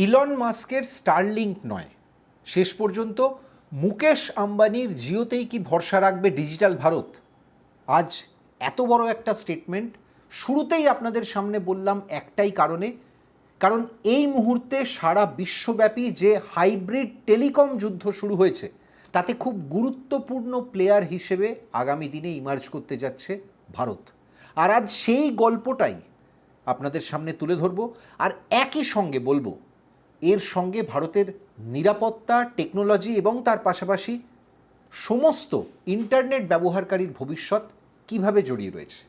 Elon মাস্কের Starlink নয়, শেষ পর্যন্ত মুকেশ আম্বানির জিওতেই কি ভরসা রাখবে ডিজিটাল ভারত? আজ এত বড় একটা স্টেটমেন্ট শুরুতেই আপনাদের সামনে বললাম একটাই কারণ এই মুহূর্তে সারা বিশ্বব্যাপী যে হাইব্রিড টেলিকম যুদ্ধ শুরু হয়েছে তাতে খুব গুরুত্বপূর্ণ প্লেয়ার হিসেবে আগামী দিনে ইমার্জ করতে যাচ্ছে ভারত। আর আজ সেই গল্পটাই আপনাদের সামনে তুলে ধরব, আর একই সঙ্গে বলবো এর সঙ্গে ভারতের নিরাপত্তা, টেকনোলজি এবং তার পাশাপাশি সমস্ত ইন্টারনেট ব্যবহারকারীর ভবিষ্যৎ কিভাবে জড়িয়ে রয়েছে।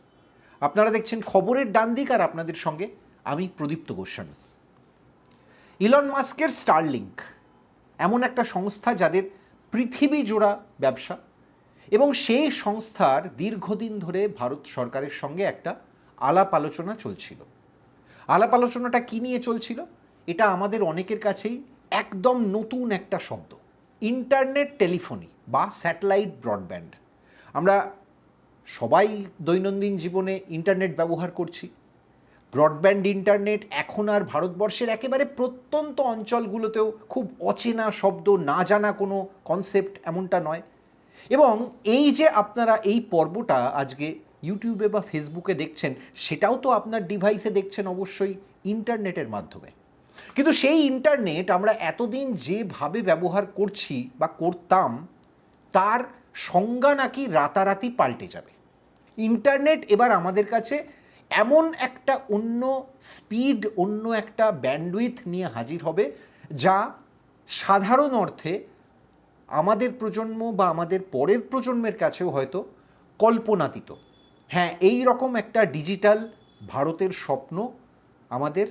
আপনারা দেখছেন খবরের ডান দিক, আর আপনাদের সঙ্গে আমি প্রদীপ্ত গোস্বামী। ইলন মাস্কের স্টারলিংক এমন একটা সংস্থা যাদের পৃথিবী জোড়া ব্যবসা, এবং সেই সংস্থার দীর্ঘদিন ধরে ভারত সরকারের সঙ্গে একটা আলাপ আলোচনা চলছিল। আলাপ আলোচনাটা কী নিয়ে চলছিল? এটা আমাদের অনেকের কাছেই একদম নতুন একটা শব্দ, ইন্টারনেট টেলিফোনি বা স্যাটেলাইট ব্রডব্যান্ড। আমরা সবাই দৈনন্দিন জীবনে ইন্টারনেট ব্যবহার করছি। ব্রডব্যান্ড ইন্টারনেট এখন আর ভারতবর্ষের একেবারে প্রত্যন্ত অঞ্চলগুলোতেও খুব অচেনা শব্দ, না জানা কোনো কনসেপ্ট এমনটা নয়। এবং এই যে আপনারা এই পর্বটা আজকে ইউটিউবে বা ফেসবুকে দেখছেন, সেটাও তো আপনার ডিভাইসে দেখছেন অবশ্যই ইন্টারনেটের মাধ্যমে। কিন্তু সেই ইন্টারনেট আমরা এতদিন যেভাবে ব্যবহার করছি বা করতাম তার সংজ্ঞা নাকি রাতারাতি পাল্টে যাবে। ইন্টারনেট এবার আমাদের কাছে এমন একটা অন্য স্পিড, অন্য একটা ব্যান্ডউইথ নিয়ে হাজির হবে যা সাধারণ অর্থে আমাদের প্রজন্ম বা আমাদের পরের প্রজন্মের কাছেও হয়তো কল্পনাতীত। হ্যাঁ, এই রকম একটা ডিজিটাল ভারতের স্বপ্ন আমাদের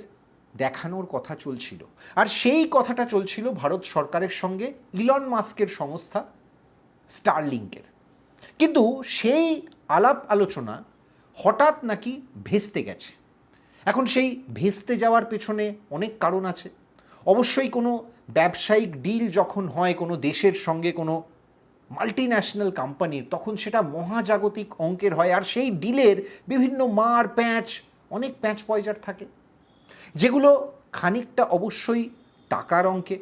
দেখানোর কথা চলছিল, আর সেই কথাটা চলছিল ভারত সরকারের সঙ্গে ইলন মাস্কের সংস্থা স্টারলিংকের। কিন্তু সেই আলাপ আলোচনা হঠাৎ নাকি ভেস্তে গেছে। এখন সেই ভেস্তে যাওয়ার পেছনে অনেক কারণ আছে। অবশ্যই কোনো ব্যবসায়িক ডিল যখন হয় কোনো দেশের সঙ্গে, কোনো মাল্টিন্যাশনাল কোম্পানির, তখন সেটা মহাজাগতিক অঙ্কের হয়, আর সেই ডিলের বিভিন্ন মার প্যাঁচ, অনেক প্যাঁচ পয়জার থাকে, যেগুলো খানিকটা অবশ্যই টাকার অঙ্কে,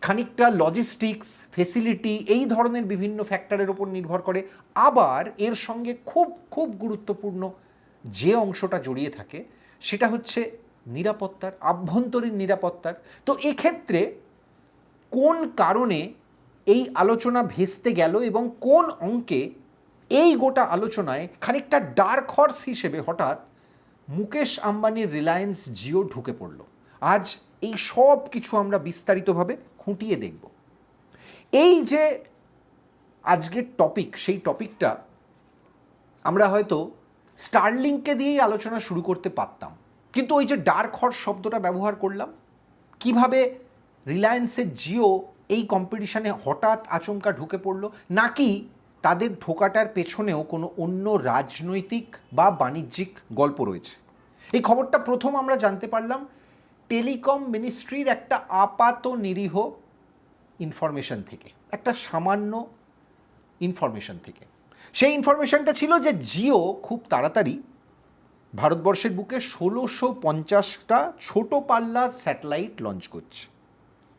খানিকটা লজিস্টিক্স, ফেসিলিটি, এই ধরনের বিভিন্ন ফ্যাক্টরের ওপর নির্ভর করে। আবার এর সঙ্গে খুব খুব গুরুত্বপূর্ণ যে অংশটা জড়িয়ে থাকে সেটা হচ্ছে নিরাপত্তার, আভ্যন্তরীণ নিরাপত্তার। তো এক্ষেত্রে কোন কারণে এই আলোচনা ভেস্তে গেল এবং কোন অঙ্কে এই গোটা আলোচনায় খানিকটা ডার্ক হর্স হিসেবে হঠাৎ মুকেশ আম্বানির রিলায়েন্স জিও ঢুকে পড়ল, আজ এই সব কিছু আমরা বিস্তারিতভাবে খুঁটিয়ে দেখব। এই যে আজকের টপিক, সেই টপিকটা আমরা হয়তো স্টারলিংককে দিয়েই আলোচনা শুরু করতে পারতাম, কিন্তু ওই যে ডার্ক হর্স শব্দটা ব্যবহার করলাম, কিভাবে রিলায়েন্সের জিও এই কম্পিটিশানে হঠাৎ আচমকা ঢুকে পড়ল, নাকি তাদের ঢোকাটার পেছনেও কোনো অন্য রাজনৈতিক বা বাণিজ্যিক গল্প রয়েছে। এই খবরটা প্রথম আমরা জানতে পারলাম টেলিকম মিনিস্ট্রির একটা আপাত নিরীহ ইনফরমেশন থেকে, একটা সামান্য ইনফরমেশন থেকে। সেই ইনফরমেশনটা ছিল যে জিও খুব তাড়াতাড়ি ভারতবর্ষের বুকে 1650টা ছোটো পাল্লার স্যাটেলাইট লঞ্চ করছে।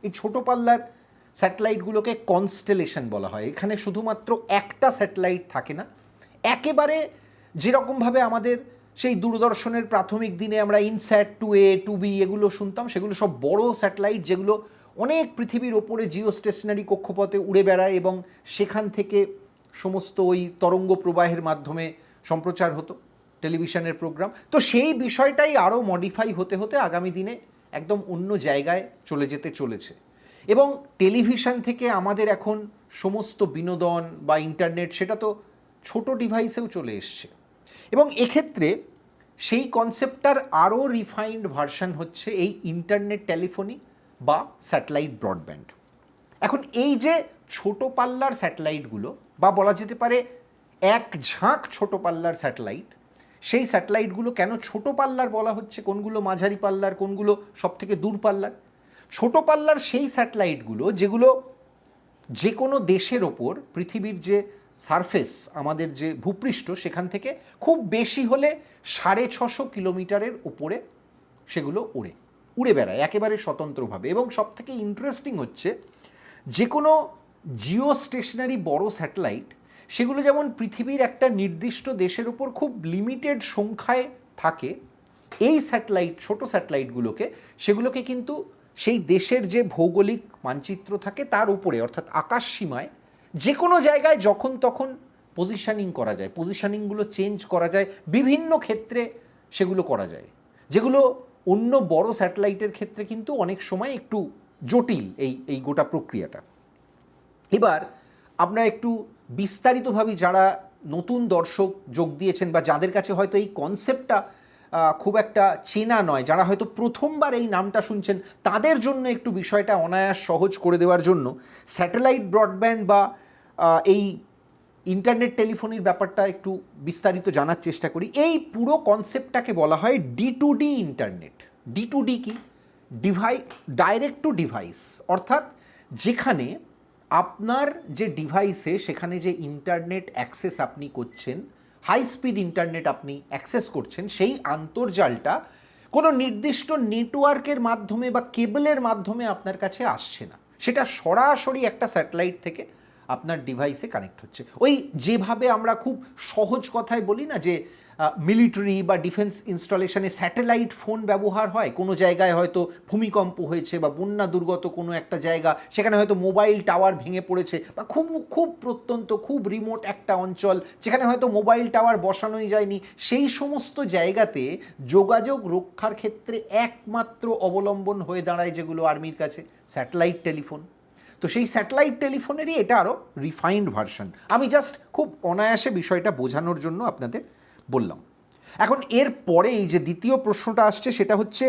এই ছোটো পাল্লার স্যাটেলাইটগুলোকে কনস্টেলেশন বলা হয়। এখানে শুধুমাত্র একটা স্যাটেলাইট থাকে না, একেবারে যেরকমভাবে আমাদের সেই দূরদর্শনের প্রাথমিক দিনে আমরা ইনস্যাট 2A 2B এগুলো শুনতাম, সেগুলো সব বড় স্যাটেলাইট যেগুলো অনেক পৃথিবীর ওপরে জিও স্টেশনারি কক্ষপথে উড়ে বেড়ায় এবং সেখান থেকে সমস্ত ওই তরঙ্গ প্রবাহের মাধ্যমে সম্প্রচার হতো টেলিভিশনের প্রোগ্রাম। তো সেই বিষয়টাই আরও মডিফাই হতে হতে আগামী দিনে একদম অন্য জায়গায় চলে যেতে চলেছে, এবং টেলিভিশন থেকে আমাদের এখন সমস্ত বিনোদন বা ইন্টারনেট সেটা তো ছোট ডিভাইসেও চলে এসছে। এবং এক্ষেত্রে সেই কনসেপ্টটার আরও রিফাইন্ড ভার্সন হচ্ছে এই ইন্টারনেট টেলিফোনি বা স্যাটেলাইট ব্রডব্যান্ড। এখন এই যে ছোট পাল্লার স্যাটেলাইটগুলো, বা বলা যেতে পারে এক ঝাঁক ছোটো পাল্লার স্যাটেলাইট, সেই স্যাটেলাইটগুলো কেন ছোটো পাল্লার বলা হচ্ছে, কোনগুলো মাঝারি পাল্লার, কোনগুলো সব থেকে দূর পাল্লার? ছোটো পাল্লার সেই স্যাটেলাইটগুলো যেগুলো যে কোনো দেশের ওপর, পৃথিবীর যে সারফেস, আমাদের যে ভূপৃষ্ঠ, সেখান থেকে খুব বেশি হলে 650 কিলোমিটারের উপরে সেগুলো ওড়ে। উড়ে বেড়ায় একেবারে স্বতন্ত্রভাবে। এবং সবথেকে ইন্টারেস্টিং হচ্ছে যে কোনো জিও স্টেশনারি বড় স্যাটেলাইট সেগুলো যেমন পৃথিবীর একটা নির্দিষ্ট দেশের উপর খুব লিমিটেড সংখ্যায় থাকে, এই স্যাটেলাইট ছোট স্যাটেলাইটগুলোকে সেগুলোকে কিন্তু সেই দেশের যে ভৌগোলিক মানচিত্র থাকে তার উপরে অর্থাৎ আকাশ সীমায় যে কোনো জায়গায় যখন তখন পজিশনিং করা যায়, পজিশনিংগুলো চেঞ্জ করা যায়, বিভিন্ন ক্ষেত্রে সেগুলো করা যায়, যেগুলো অন্য বড় স্যাটেলাইটের ক্ষেত্রে কিন্তু অনেক সময় একটু জটিল এই গোটা প্রক্রিয়াটা। এবার আমরা একটু বিস্তারিতভাবে যারা নতুন দর্শক যোগ দিয়েছেন বা যাদের কাছে হয়তো এই কনসেপ্টটা খুব একটা চেনা নয়, যারা হয়তো প্রথমবার এই নামটা শুনছেন, তাদের জন্য একটু বিষয়টা অনায়াস সহজ করে দেওয়ার জন্য স্যাটেলাইট ব্রডব্যান্ড বা এই ইন্টারনেট টেলিফোনির ব্যাপারটা একটু বিস্তারিত জানার চেষ্টা করি। এই পুরো কনসেপ্টটাকে বলা হয় D2D ইন্টারনেট। D2D কি? ডাইরেক্ট টু ডিভাইস, অর্থাৎ যেখানে আপনার যে ডিভাইসে সেখানে যে ইন্টারনেট অ্যাক্সেস আপনি করছেন, হাই স্পিড ইন্টারনেট আপনি অ্যাক্সেস করছেন, সেই আন্তর্জালটা কোনো নির্দিষ্ট নেটওয়ার্কের মাধ্যমে বা কেবলের মাধ্যমে আপনার কাছে আসছে না, সেটা সরাসরি একটা স্যাটেলাইট থেকে আপনার ডিভাইসে কানেক্ট হচ্ছে। ওই যেভাবে আমরা খুব সহজ কথায় বলি না যে মিলিটারি বা ডিফেন্স ইনস্টলেশনে স্যাটেলাইট ফোন ব্যবহার হয়, কোনো জায়গায় হয়তো ভূমিকম্প হয়েছে বা বন্যা দুর্গত কোনো একটা জায়গা, সেখানে হয়তো মোবাইল টাওয়ার ভেঙে পড়েছে, বা খুব খুব প্রত্যন্ত খুব রিমোট একটা অঞ্চল যেখানে হয়তো মোবাইল টাওয়ার বসানোই যায়নি, সেই সমস্ত জায়গাতে যোগাযোগ রক্ষার ক্ষেত্রে একমাত্র অবলম্বন হয়ে দাঁড়ায় যেগুলো আর্মির কাছে, স্যাটেলাইট টেলিফোন। তো সেই স্যাটেলাইট টেলিফোনেরই এটা আরও রিফাইন্ড ভার্সন। আমি জাস্ট খুব অনায়াসে বিষয়টা বোঝানোর জন্য আপনাদের বললাম। এখন এর পরে এই যে দ্বিতীয় প্রশ্নটা আসছে সেটা হচ্ছে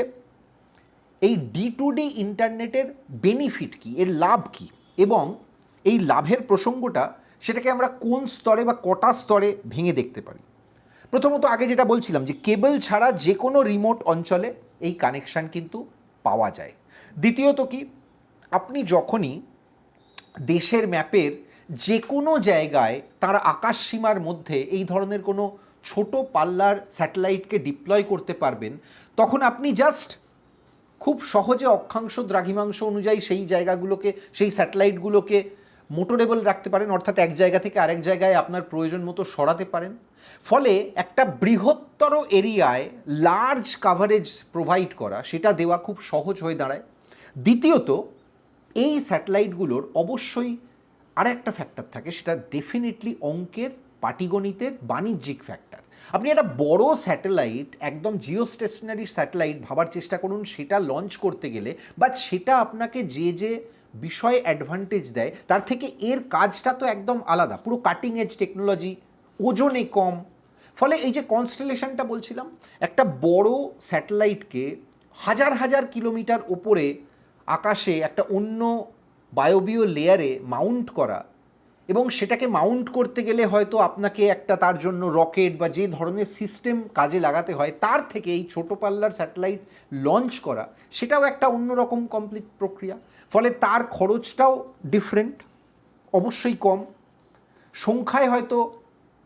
এই D2D ইন্টারনেটের বেনিফিট কি, এর লাভ কি, এবং এই লাভের প্রসঙ্গটা সেটাকে আমরা কোন স্তরে বা কটা স্তরে ভেঙে দেখতে পারি। প্রথমত আগে যেটা বলছিলাম যে কেবল ছাড়া যে কোনো রিমোট অঞ্চলে এই কানেকশান কিন্তু পাওয়া যায়। দ্বিতীয়ত কি, আপনি যখনই দেশের ম্যাপের যে কোনো জায়গায় তার আকাশসীমার মধ্যে এই ধরনের কোনো ছোট পাল্লার স্যাটেলাইটকে ডিপ্লয় করতে পারবেন, তখন আপনি জাস্ট খুব সহজে অক্ষাংশ দ্রাঘিমাংশ অনুযায়ী সেই জায়গাগুলোকে, সেই স্যাটেলাইটগুলোকে মোটরেবল রাখতে পারেন, অর্থাৎ এক জায়গা থেকে আরেক জায়গায় আপনার প্রয়োজন মতো সরাতে পারেন। ফলে একটা বৃহত্তর এরিয়ায় লার্জ কাভারেজ প্রোভাইড করা, সেটা দেওয়া খুব সহজ হয়ে দাঁড়ায়। দ্বিতীয়ত, এই স্যাটেলাইটগুলোর অবশ্যই আর একটা ফ্যাক্টর থাকে, সেটা ডেফিনেটলি অঙ্কের, পাটিগণিতের, বাণিজ্যিক ফ্যাক্টর। আপনি একটা বড় স্যাটেলাইট, একদম জিও স্টেশনারি স্যাটেলাইট ভাবার চেষ্টা করুন, সেটা লঞ্চ করতে গেলে বা সেটা আপনাকে যে যে বিষয়ে অ্যাডভান্টেজ দেয় তার থেকে এর কাজটা তো একদম আলাদা, পুরো কাটিং এজ টেকনোলজি, ওজনে কম। ফলে এই যে কনস্টেলেশনটা বলছিলাম, একটা বড় স্যাটেলাইটকে হাজার হাজার কিলোমিটার ওপরে আকাশে একটা অন্য বায়বীয় লেয়ারে মাউন্ট করা, এবং সেটাকে মাউন্ট করতে গেলে হয়তো আপনাকে একটা তার জন্য রকেট বা যে ধরনের সিস্টেম কাজে লাগাতে হয়, তার থেকে এই ছোটো পাল্লার স্যাটেলাইট লঞ্চ করা সেটাও একটা অন্যরকম কমপ্লিট প্রক্রিয়া। ফলে তার খরচটাও ডিফারেন্ট, অবশ্যই কম। সংখ্যায় হয়তো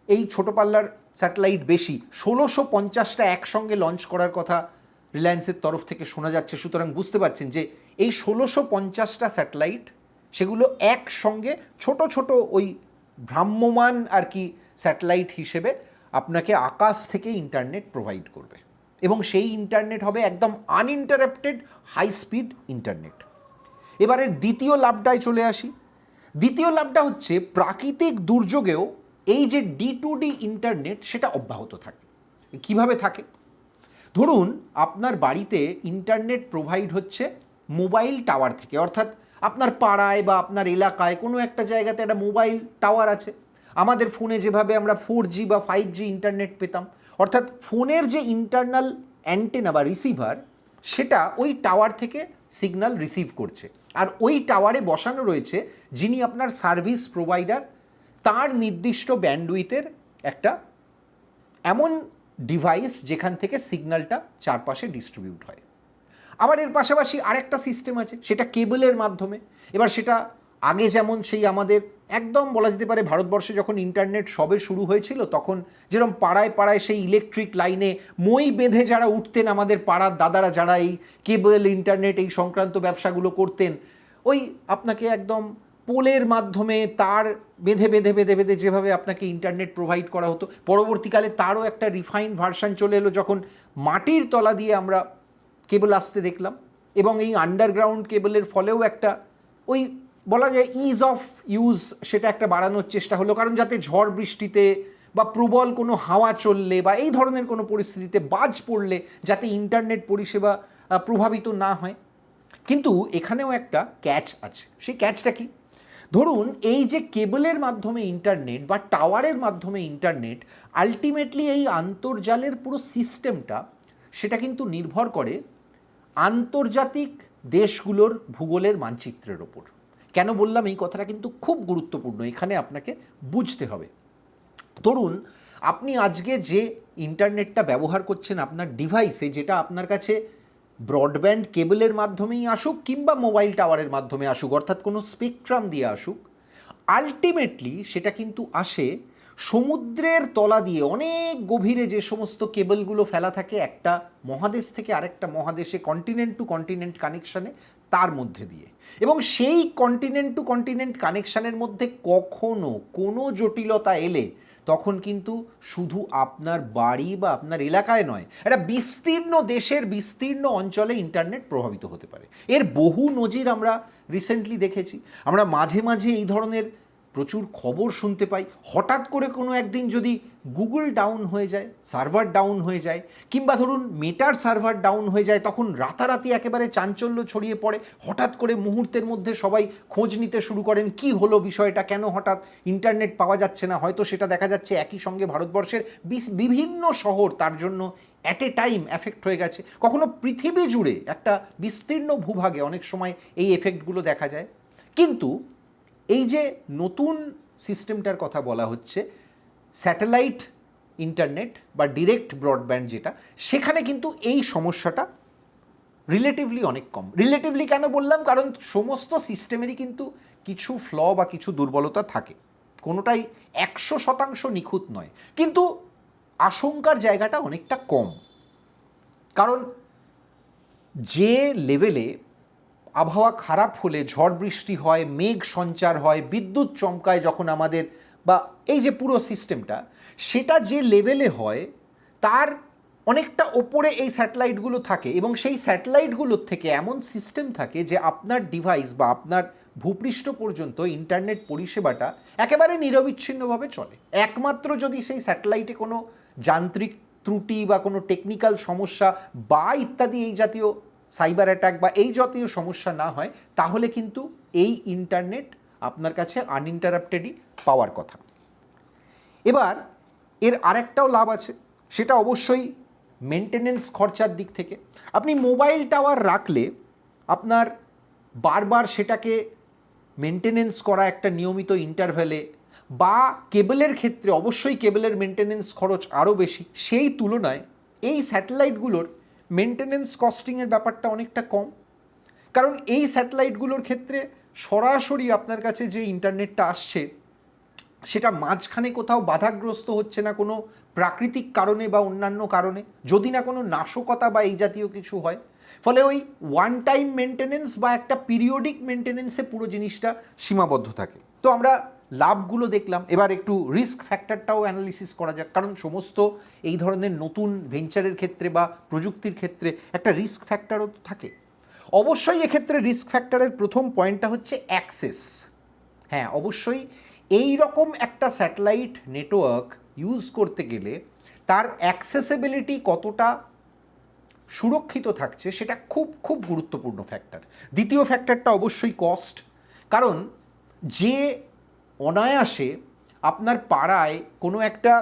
এই ছোটো পাল্লার স্যাটেলাইট বেশি, 1650টা একসঙ্গে লঞ্চ করার কথা রিলায়েন্সের তরফ থেকে শোনা যাচ্ছে। সুতরাং বুঝতে পারছেন যে এই 1650টা স্যাটেলাইট, সেগুলো একসঙ্গে ছোট ছোট ওই ভ্রাম্যমান আর কি স্যাটেলাইট হিসেবে আপনাকে আকাশ থেকে ইন্টারনেট প্রোভাইড করবে, এবং সেই ইন্টারনেট হবে একদম আনইন্টারাপ্টেড হাই স্পিড ইন্টারনেট। এবারে দ্বিতীয় লাভটায় চলে আসি। দ্বিতীয় লাভটা হচ্ছে প্রাকৃতিক দুর্যোগেও এই যে D2D ইন্টারনেট সেটা অব্যাহত থাকে। কিভাবে থাকে? ধরুন আপনার বাড়িতে ইন্টারনেট প্রোভাইড হচ্ছে মোবাইল টাওয়ার থেকে, অর্থাৎ আপনার পাড়ায় বা আপনার এলাকায় কোনো একটা জায়গাতে একটা মোবাইল টাওয়ার আছে। আমাদের ফোনে যেভাবে আমরা 4G বা 5G ইন্টারনেট পেতাম, অর্থাৎ ফোনের যে ইন্টারনাল অ্যান্টেনা বা রিসিভার, সেটা ওই টাওয়ার থেকে সিগন্যাল রিসিভ করছে, আর ওই টাওয়ারে বসানো রয়েছে যিনি আপনার সার্ভিস প্রোভাইডার, তার নির্দিষ্ট ব্যান্ডউইথের একটা এমন ডিভাইস যেখান থেকে সিগন্যালটা চারপাশে ডিস্ট্রিবিউট হয়। আবার এর পাশাপাশি আরেকটা সিস্টেম আছে, সেটা কেবলের মাধ্যমে। এবার সেটা আগে যেমন সেই আমাদের একদম বলা যেতে পারে ভারতবর্ষে যখন ইন্টারনেট সবে শুরু হয়েছিল তখন যেরকম পাড়ায় পাড়ায় সেই ইলেকট্রিক লাইনে মই বেঁধে যারা উঠতেন আমাদের পাড়ার দাদারা, যারা এই কেবল ইন্টারনেট এই সংক্রান্ত ব্যবসাগুলো করতেন, ওই আপনাকে একদম পোলের মাধ্যমে তার বেঁধে বেঁধে বেঁধে বেঁধে যেভাবে আপনাকে ইন্টারনেট প্রোভাইড করা হতো, পরবর্তীকালে তারও একটা রিফাইন্ড ভার্সান চলে এলো যখন মাটির তলা দিয়ে আমরা কেবল আসতে দেখলাম। এবং এই আন্ডারগ্রাউন্ড কেবলের ফলেও একটা ওই বলা যায় ইজ অফ ইউজ সেটা একটা বাড়ানোর চেষ্টা হলো, কারণ যাতে ঝড় বৃষ্টিতে বা প্রবল কোনো হাওয়া চললে বা এই ধরনের কোনো পরিস্থিতিতে বাজ পড়লে যাতে ইন্টারনেট পরিষেবা প্রভাবিত না হয়। কিন্তু এখানেও একটা ক্যাচ আছে। সেই ক্যাচটা কি? ধরুন এই যে কেবলের মাধ্যমে ইন্টারনেট বা টাওয়ারের মাধ্যমে ইন্টারনেট, আলটিমেটলি এই আন্তর্জালের পুরো সিস্টেমটা সেটা কিন্তু নির্ভর করে আন্তর্জাতিক দেশগুলোর ভূগোলের মানচিত্রের ওপর। কেন বললাম এই কথাটা কিন্তু খুব গুরুত্বপূর্ণ, এখানে আপনাকে বুঝতে হবে। ধরুন আপনি আজকে যে ইন্টারনেটটা ব্যবহার করছেন আপনার ডিভাইসে, যেটা আপনার কাছে ব্রডব্যান্ড কেবলের মাধ্যমেই আসুক কিংবা মোবাইল টাওয়ারের মাধ্যমে আসুক, অর্থাৎ কোনো স্পেকট্রাম দিয়ে আসুক, আলটিমেটলি সেটা কিন্তু আসে সমুদ্রের তলা দিয়ে অনেক গভীরে যে সমস্ত কেবলগুলো ফেলা থাকে একটা মহাদেশ থেকে আরেকটা মহাদেশে, কন্টিনেন্ট টু কন্টিনেন্ট কানেকশানে, তার মধ্যে দিয়ে। এবং সেই কন্টিনেন্ট টু কন্টিনেন্ট কানেকশানের মধ্যে কখনো কোনো জটিলতা এলে তখন কিন্তু শুধু আপনার বাড়ি বা আপনার এলাকায় নয়, একটা বিস্তীর্ণ দেশের বিস্তীর্ণ অঞ্চলে ইন্টারনেট প্রভাবিত হতে পারে। এর বহু নজির আমরা রিসেন্টলি দেখেছি। আমরা মাঝে মাঝে এই ধরনের প্রচুর খবর শুনতে পাই। হঠাৎ করে কোনো একদিন যদি গুগল ডাউন হয়ে যায়, সার্ভার ডাউন হয়ে যায়, কিংবা ধরুন মেটার সার্ভার ডাউন হয়ে যায়, তখন রাতারাতি একেবারে চাঞ্চল্য ছড়িয়ে পড়ে। হঠাৎ করে মুহূর্তের মধ্যে সবাই খোঁজ নিতে শুরু করেন, কি হলো বিষয়টা, কেন হঠাৎ ইন্টারনেট পাওয়া যাচ্ছে না। হয়তো সেটা দেখা যাচ্ছে একই সঙ্গে ভারতবর্ষের বিভিন্ন শহর তার জন্য অ্যাট এ টাইম এফেক্ট হয়ে গেছে। কখনো পৃথিবী জুড়ে একটা বিস্তীর্ণ ভূভাগে অনেক সময় এই এফেক্টগুলো দেখা যায়। কিন্তু এই যে নতুন সিস্টেমটার কথা বলা হচ্ছে, স্যাটেলাইট ইন্টারনেট বা ডিরেক্ট ব্রডব্যান্ড যেটা, সেখানে কিন্তু এই সমস্যাটা রিলেটিভলি অনেক কম। রিলেটিভলি কেন বললাম? কারণ সমস্ত সিস্টেমেরই কিন্তু কিছু ফ্ল বা কিছু দুর্বলতা থাকে, কোনোটাই 100% নিখুঁত নয়। কিন্তু আশঙ্কার জায়গাটা অনেকটা কম, কারণ যে লেভেলে আবহাওয়া খারাপ হলে ঝড় বৃষ্টি হয়, মেঘ সঞ্চার হয়, বিদ্যুৎ চমকায় যখন আমাদের, বা এই যে পুরো সিস্টেমটা সেটা যে লেভেলে হয় তার অনেকটা ওপরে এই স্যাটেলাইটগুলো থাকে। এবং সেই স্যাটেলাইটগুলোর থেকে এমন সিস্টেম থাকে যে আপনার ডিভাইস বা আপনার ভূপৃষ্ঠ পর্যন্ত ইন্টারনেট পরিষেবাটা একেবারে নিরবিচ্ছিন্নভাবে চলে। একমাত্র যদি সেই স্যাটেলাইটে কোনো যান্ত্রিক ত্রুটি বা কোনো টেকনিক্যাল সমস্যা বা ইত্যাদি এই জাতীয় সাইবার অ্যাটাক বা এই জাতীয় সমস্যা না হয়, তাহলে কিন্তু এই ইন্টারনেট আপনার কাছে আনইন্টারাপ্টেডই পাওয়ার কথা। এবার এর আরেকটাও লাভ আছে, সেটা অবশ্যই মেনটেনেন্স খরচার দিক থেকে। আপনি মোবাইল টাওয়ার রাখলে আপনার বারবার সেটাকে মেনটেনেন্স করা একটা নিয়মিত ইন্টারভ্যালে, বা কেবলের ক্ষেত্রে অবশ্যই কেবলের মেনটেনেন্স খরচ আরও বেশি, সেই তুলনায় এই স্যাটেলাইটগুলোর মেনটেনেন্স কস্টিংয়ের ব্যাপারটা অনেকটা কম। কারণ এই স্যাটেলাইটগুলোর ক্ষেত্রে সরাসরি আপনার কাছে যে ইন্টারনেটটা আসছে সেটা মাঝখানে কোথাও বাধাগ্রস্ত হচ্ছে না কোনো প্রাকৃতিক কারণে বা অন্যান্য কারণে, যদি না কোনো নাশকতা বা এই জাতীয় কিছু হয়। ফলে ওই ওয়ান টাইম মেনটেনেন্স বা একটা পিরিয়ডিক মেনটেনেন্সে পুরো জিনিসটা সীমাবদ্ধ থাকে। তো আমরা লাভগুলো দেখলাম, এবার একটু রিস্ক ফ্যাক্টরটাও অ্যানালিসিস করা যাক, কারণ সমস্ত এই ধরনের নতুন ভেঞ্চারের ক্ষেত্রে বা প্রযুক্তির ক্ষেত্রে একটা রিস্ক ফ্যাক্টরও থাকে। অবশ্যই এক্ষেত্রে রিস্ক ফ্যাক্টরের প্রথম পয়েন্টটা হচ্ছে অ্যাক্সেস। হ্যাঁ, অবশ্যই এই রকম একটা স্যাটেলাইট নেটওয়ার্ক ইউজ করতে গেলে তার অ্যাক্সেসিবিলিটি কতটা সুরক্ষিত থাকছে সেটা খুব খুব গুরুত্বপূর্ণ ফ্যাক্টর। দ্বিতীয় ফ্যাক্টরটা অবশ্যই কস্ট, কারণ যে অনায়াসে আপনার পাড়ায় কোনো একটা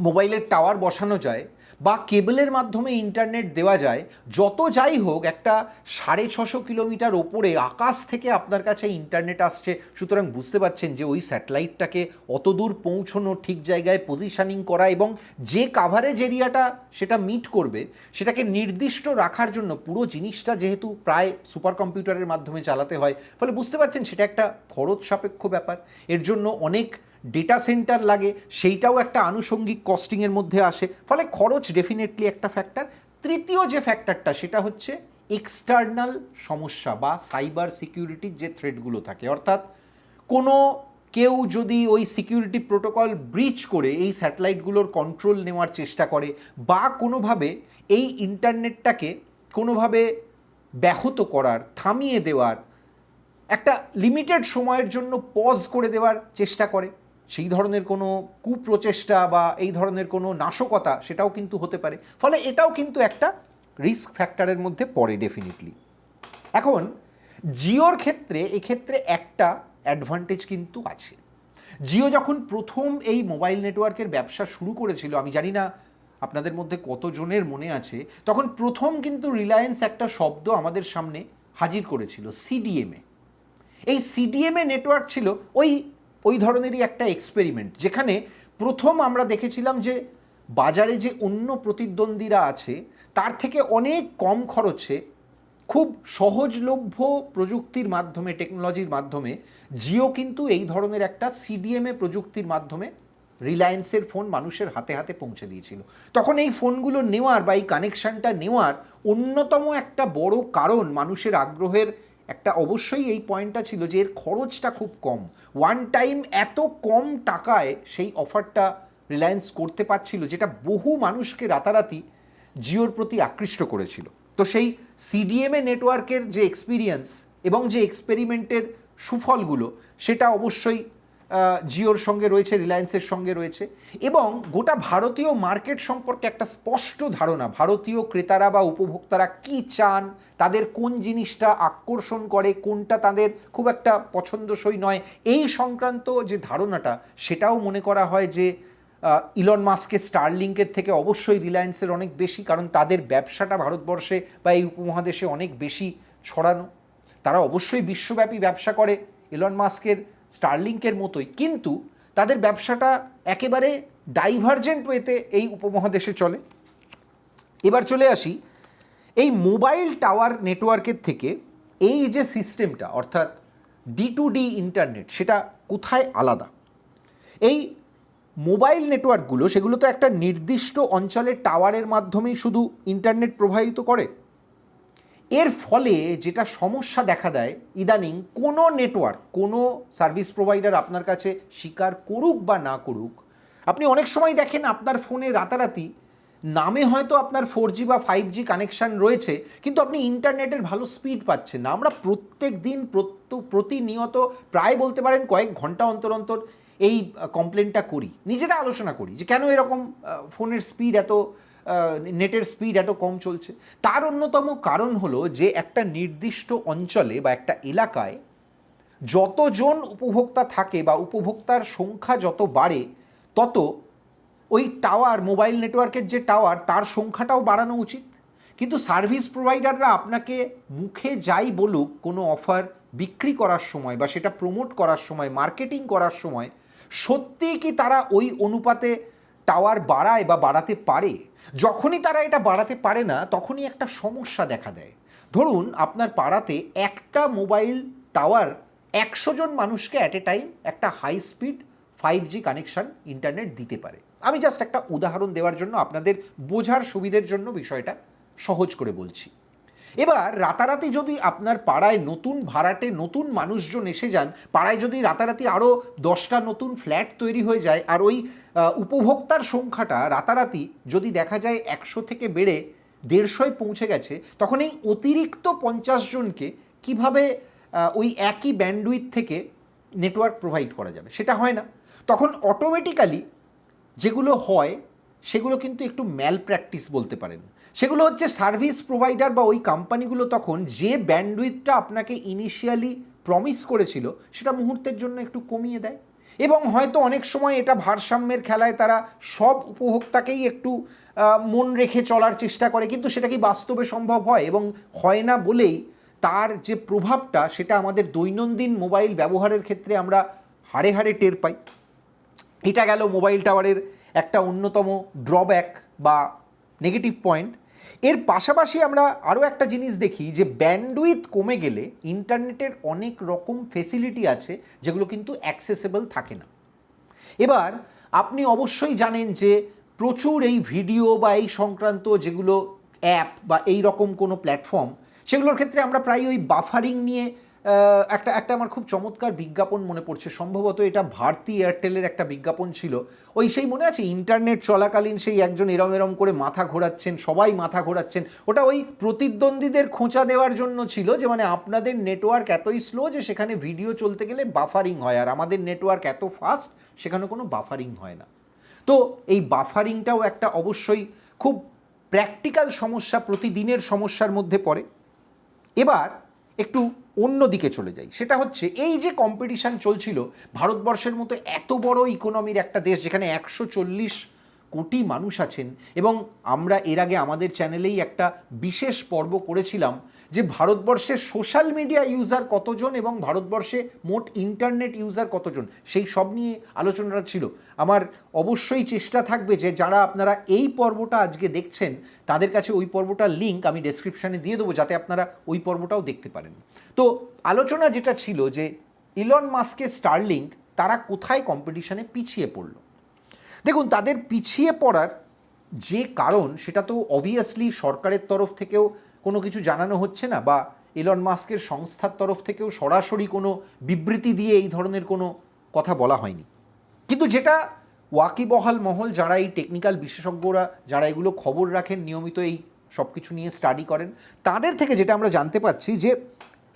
মোবাইলের টাওয়ার বসানো যায় বা কেবলের মাধ্যমে ইন্টারনেট দেওয়া যায়, যত যাই হোক একটা 650 কিলোমিটার ওপরে আকাশ থেকে আপনার কাছে ইন্টারনেট আসছে। সুতরাং বুঝতে পারছেন যে ওই স্যাটেলাইটটাকে অত দূর পৌঁছনো, ঠিক জায়গায় পজিশনিং করা এবং যে কাভারেজ এরিয়াটা সেটা মিট করবে সেটাকে নির্দিষ্ট রাখার জন্য পুরো জিনিসটা যেহেতু প্রায় সুপার কম্পিউটারের মাধ্যমে চালাতে হয়, ফলে বুঝতে পারছেন সেটা একটা খরচ সাপেক্ষ ব্যাপার। এর জন্য অনেক ডেটা সেন্টার লাগে, সেইটাও একটা আনুষঙ্গিক কস্টিংয়ের মধ্যে আসে, ফলে খরচ ডেফিনেটলি একটা ফ্যাক্টর। তৃতীয় যে ফ্যাক্টরটা সেটা হচ্ছে এক্সটার্নাল সমস্যা বা সাইবার সিকিউরিটির যে থ্রেটগুলো থাকে, অর্থাৎ কোনো কেউ যদি ওই সিকিউরিটি প্রোটোকল ব্রিচ করে এই স্যাটেলাইটগুলোর কন্ট্রোল নেওয়ার চেষ্টা করে বা কোনোভাবে এই ইন্টারনেটটাকে কোনোভাবে ব্যাহত করার, থামিয়ে দেওয়ার, একটা লিমিটেড সময়ের জন্য পজ করে দেওয়ার চেষ্টা করে, সেই ধরনের কোনো কুপ্রচেষ্টা বা এই ধরনের কোনো নাশকতা সেটাও কিন্তু হতে পারে। ফলে এটাও কিন্তু একটা রিস্ক ফ্যাক্টরের মধ্যে পড়ে ডেফিনেটলি। এখন জিওর ক্ষেত্রে এক্ষেত্রে একটা অ্যাডভান্টেজ কিন্তু আছে। জিও যখন প্রথম এই মোবাইল নেটওয়ার্কের ব্যবসা শুরু করেছিল, আমি জানি না আপনাদের মধ্যে কতজনের মনে আছে, তখন প্রথম কিন্তু রিলায়েন্স একটা শব্দ আমাদের সামনে হাজির করেছিল, সিডিএমএ। এই সিডিএমএ নেটওয়ার্ক ছিল ওই ধরনেরই একটা এক্সপেরিমেন্ট, যেখানে প্রথম আমরা দেখেছিলাম যে বাজারে যে অন্য প্রতিদ্বন্দ্বীরা আছে তার থেকে অনেক কম খরচে, খুব সহজলভ্য প্রযুক্তির মাধ্যমে, টেকনোলজির মাধ্যমে জিও কিন্তু এই ধরনের একটা সিডিএমএ প্রযুক্তির মাধ্যমে রিলায়েন্সের ফোন মানুষের হাতে হাতে পৌঁছে দিয়েছিল। তখন এই ফোনগুলো নেওয়ার বা এই কানেকশানটা নেওয়ার অন্যতম একটা বড় কারণ মানুষের আগ্রহের একটা অবশ্যই এই পয়েন্টটা ছিল যে এর খরচটা খুব কম। ওয়ান টাইম এত কম টাকায় সেই অফারটা রিলায়েন্স করতে পারছিল, যেটা বহু মানুষকে রাতারাতি জিওর প্রতি আকৃষ্ট করেছিল। তো সেই সিডিএমএ নেটওয়ার্কের যে এক্সপিরিয়েন্স এবং যে এক্সপেরিমেন্টের সুফলগুলো সেটা অবশ্যই জিওর সঙ্গে রয়েছে, রিলায়েন্সের সঙ্গে রয়েছে, এবং গোটা ভারতীয় মার্কেট সম্পর্কে একটা স্পষ্ট ধারণা, ভারতীয় ক্রেতারা বা উপভোক্তারা কি চান, তাদের কোন জিনিসটা আকর্ষণ করে, কোনটা তাদের খুব একটা পছন্দসই নয়, এই সংক্রান্ত যে ধারণাটা সেটাও মনে করা হয় যে ইলন মাস্কের স্টারলিংকের থেকে অবশ্যই রিলায়েন্সের অনেক বেশি, কারণ তাদের ব্যবসাটা ভারতবর্ষে বা এই উপমহাদেশে অনেক বেশি ছড়ানো। তারা অবশ্যই বিশ্বব্যাপী ব্যবসা করে ইলন মাস্কের স্টারলিংকের মতোই, কিন্তু তাদের ব্যবসাটা একেবারে ডাইভার্জেন্ট ওয়েতে এই উপমহাদেশে চলে। এবার চলে আসি এই মোবাইল টাওয়ার নেটওয়ার্কের থেকে এই যে সিস্টেমটা, অর্থাৎ D2D ইন্টারনেট, সেটা কোথায় আলাদা। এই মোবাইল নেটওয়ার্কগুলো সেগুলো তো একটা নির্দিষ্ট অঞ্চলের টাওয়ারের মাধ্যমেই শুধু ইন্টারনেট প্রবাহিত করে। এর ফলে যেটা সমস্যা দেখা দেয় ইদানিং, কোনো নেটওয়ার্ক, কোনো সার্ভিস প্রোভাইডার আপনার কাছে স্বীকার করুক বা না করুক, আপনি অনেক সময় দেখেন আপনার ফোনে রাতারাতি নামে হয়তো আপনার 4G বা 5G কানেকশান রয়েছে, কিন্তু আপনি ইন্টারনেটের ভালো স্পিড পাচ্ছেন না। আমরা প্রত্যেক দিন প্রতিনিয়ত প্রায় বলতে পারেন কয়েক ঘন্টা অন্তর অন্তর এই কমপ্লেনটা করি, নিজেরা আলোচনা করি যে কেন এরকম ফোনের স্পিড এত, নেটের স্পিড এত কম চলছে। তার অন্যতম কারণ হলো যে একটা নির্দিষ্ট অঞ্চলে বা একটা এলাকায় যতজন উপভোক্তা থাকে বা উপভোক্তার সংখ্যা যত বাড়ে, তত ওই টাওয়ার, মোবাইল নেটওয়ার্কের যে টাওয়ার, তার সংখ্যাটাও বাড়ানো উচিত। কিন্তু সার্ভিস প্রোভাইডাররা আপনাকে মুখে যাই বলুক, কোনো অফার বিক্রি করার সময় বা সেটা প্রমোট করার সময়, মার্কেটিং করার সময়, সত্যিই কি তারা ওই অনুপাতে টাওয়ার বাড়ায় বা বাড়াতে পারে? যখনই তারা এটা বাড়াতে পারে না, তখনই একটা সমস্যা দেখা দেয়। ধরুন আপনার পাড়াতে একটা মোবাইল টাওয়ার 100 জন মানুষকে অ্যাট এ টাইম একটা high speed 5G connection internet দিতে পারে। আমি জাস্ট একটা উদাহরণ দেওয়ার জন্য, আপনাদের বোঝার সুবিধের জন্য বিষয়টা সহজ করে বলছি। এবার রাতারাতি যদি আপনার পাড়ায় নতুন ভাড়াটে নতুন মানুষজন এসে যান, পাড়ায় যদি রাতারাতি আরও 10টা নতুন ফ্ল্যাট তৈরি হয়ে যায়, আর ওই উপভোক্তার সংখ্যাটা রাতারাতি যদি দেখা যায় 100 থেকে বেড়ে 150 পৌঁছে গেছে, তখন এই অতিরিক্ত 50 জনকে কীভাবে ওই একই ব্যান্ডউইথ থেকে নেটওয়ার্ক প্রোভাইড করা যাবে? সেটা হয় না। তখন অটোমেটিক্যালি যেগুলো হয় সেগুলো কিন্তু একটু ম্যাল প্র্যাকটিস বলতে পারেন। সেগুলো হচ্ছে সার্ভিস প্রোভাইডার বা ওই কোম্পানিগুলো তখন যে ব্যান্ডউইথটা আপনাকে ইনিশিয়ালি প্রমিস করেছিল সেটা মুহূর্তের জন্য একটু কমিয়ে দেয়, এবং হয়তো অনেক সময় এটা ভারসাম্যের খেলায় তারা সব উপভোক্তাকেই একটু মন রেখে চলার চেষ্টা করে, কিন্তু সেটা কি বাস্তবে সম্ভব হয়? এবং হয় না বলেই তার যে প্রভাবটা সেটা আমাদের দৈনন্দিন মোবাইল ব্যবহারের ক্ষেত্রে আমরা হাড়ে হাড়ে টের পাই। এটা গেল মোবাইল টাওয়ারের একটা অন্যতম ড্রব্যাক বা নেগেটিভ পয়েন্ট। এর পাশাপাশি আমরা আরও একটা জিনিস দেখি যে ব্যান্ডউইথ কমে গেলে ইন্টারনেটের অনেক রকম ফেসিলিটি আছে যেগুলো কিন্তু অ্যাক্সেসেবল থাকে না। এবার আপনি অবশ্যই জানেন যে প্রচুর এই ভিডিও বা এই সংক্রান্ত যেগুলো অ্যাপ বা এই রকম কোনো প্ল্যাটফর্ম, সেগুলোর ক্ষেত্রে আমরা প্রায় ওই বাফারিং নিয়ে একটা আমার খুব চমৎকার বিজ্ঞাপন মনে পড়ছে, সম্ভবত এটা ভারতী এয়ারটেলের একটা বিজ্ঞাপন ছিল। ওই সেই মনে আছে ইন্টারনেট চলাকালীন সেই একজন এরম এরম করে মাথা ঘোরাচ্ছেন, সবাই মাথা ঘোরাচ্ছেন, ওটা ওই প্রতিদ্বন্দ্বীদের খোঁচা দেওয়ার জন্য ছিল যে মানে আপনাদের নেটওয়ার্ক এতই স্লো যে সেখানে ভিডিও চলতে গেলে বাফারিং হয়, আর আমাদের নেটওয়ার্ক এত ফাস্ট সেখানে কোনো বাফারিং হয় না। তো এই বাফারিংটাও একটা অবশ্যই খুব প্র্যাকটিক্যাল সমস্যা, প্রতিদিনের সমস্যার মধ্যে পড়ে। এবার একটু অন্য দিকে চলে যাই, সেটা হচ্ছে এই যে কম্পিটিশান চলছিল ভারতবর্ষের মতো এত বড় ইকোনমির একটা দেশ যেখানে 140 কোটি মানুষ আছেন, এবং আমরা এর আগে আমাদের চ্যানেলেই একটা বিশেষ পর্ব করেছিলাম যে ভারতবর্ষের সোশ্যাল মিডিয়া ইউজার কতজন এবং ভারতবর্ষে মোট ইন্টারনেট ইউজার কতজন, সেই সব নিয়ে আলোচনাটা ছিল। আমার অবশ্যই চেষ্টা থাকবে যে যারা আপনারা এই পর্বটা আজকে দেখছেন তাদের কাছে ওই পর্বটার লিঙ্ক আমি ডেসক্রিপশানে দিয়ে দেবো, যাতে আপনারা ওই পর্বটাও দেখতে পারেন। তো আলোচনা যেটা ছিল যে ইলন মাস্কের স্টারলিংক তারা কোথায় কম্পিটিশানে পিছিয়ে পড়ল। দেখুন, তাদের পিছিয়ে পড়ার যে কারণ সেটা তো অবভিয়াসলি সরকারের তরফ থেকেও কোনো কিছু জানানো হচ্ছে না, বা ইলন মাস্কের সংস্থার তরফ থেকেও সরাসরি কোনো বিবৃতি দিয়ে এই ধরনের কোনো কথা বলা হয়নি। কিন্তু যেটা ওয়াকিবহাল মহল, যারা এই টেকনিক্যাল বিশেষজ্ঞরা যারা এগুলো খবর রাখেন নিয়মিত, এই সব কিছু নিয়ে স্টাডি করেন, তাদের থেকে যেটা আমরা জানতে পারছি যে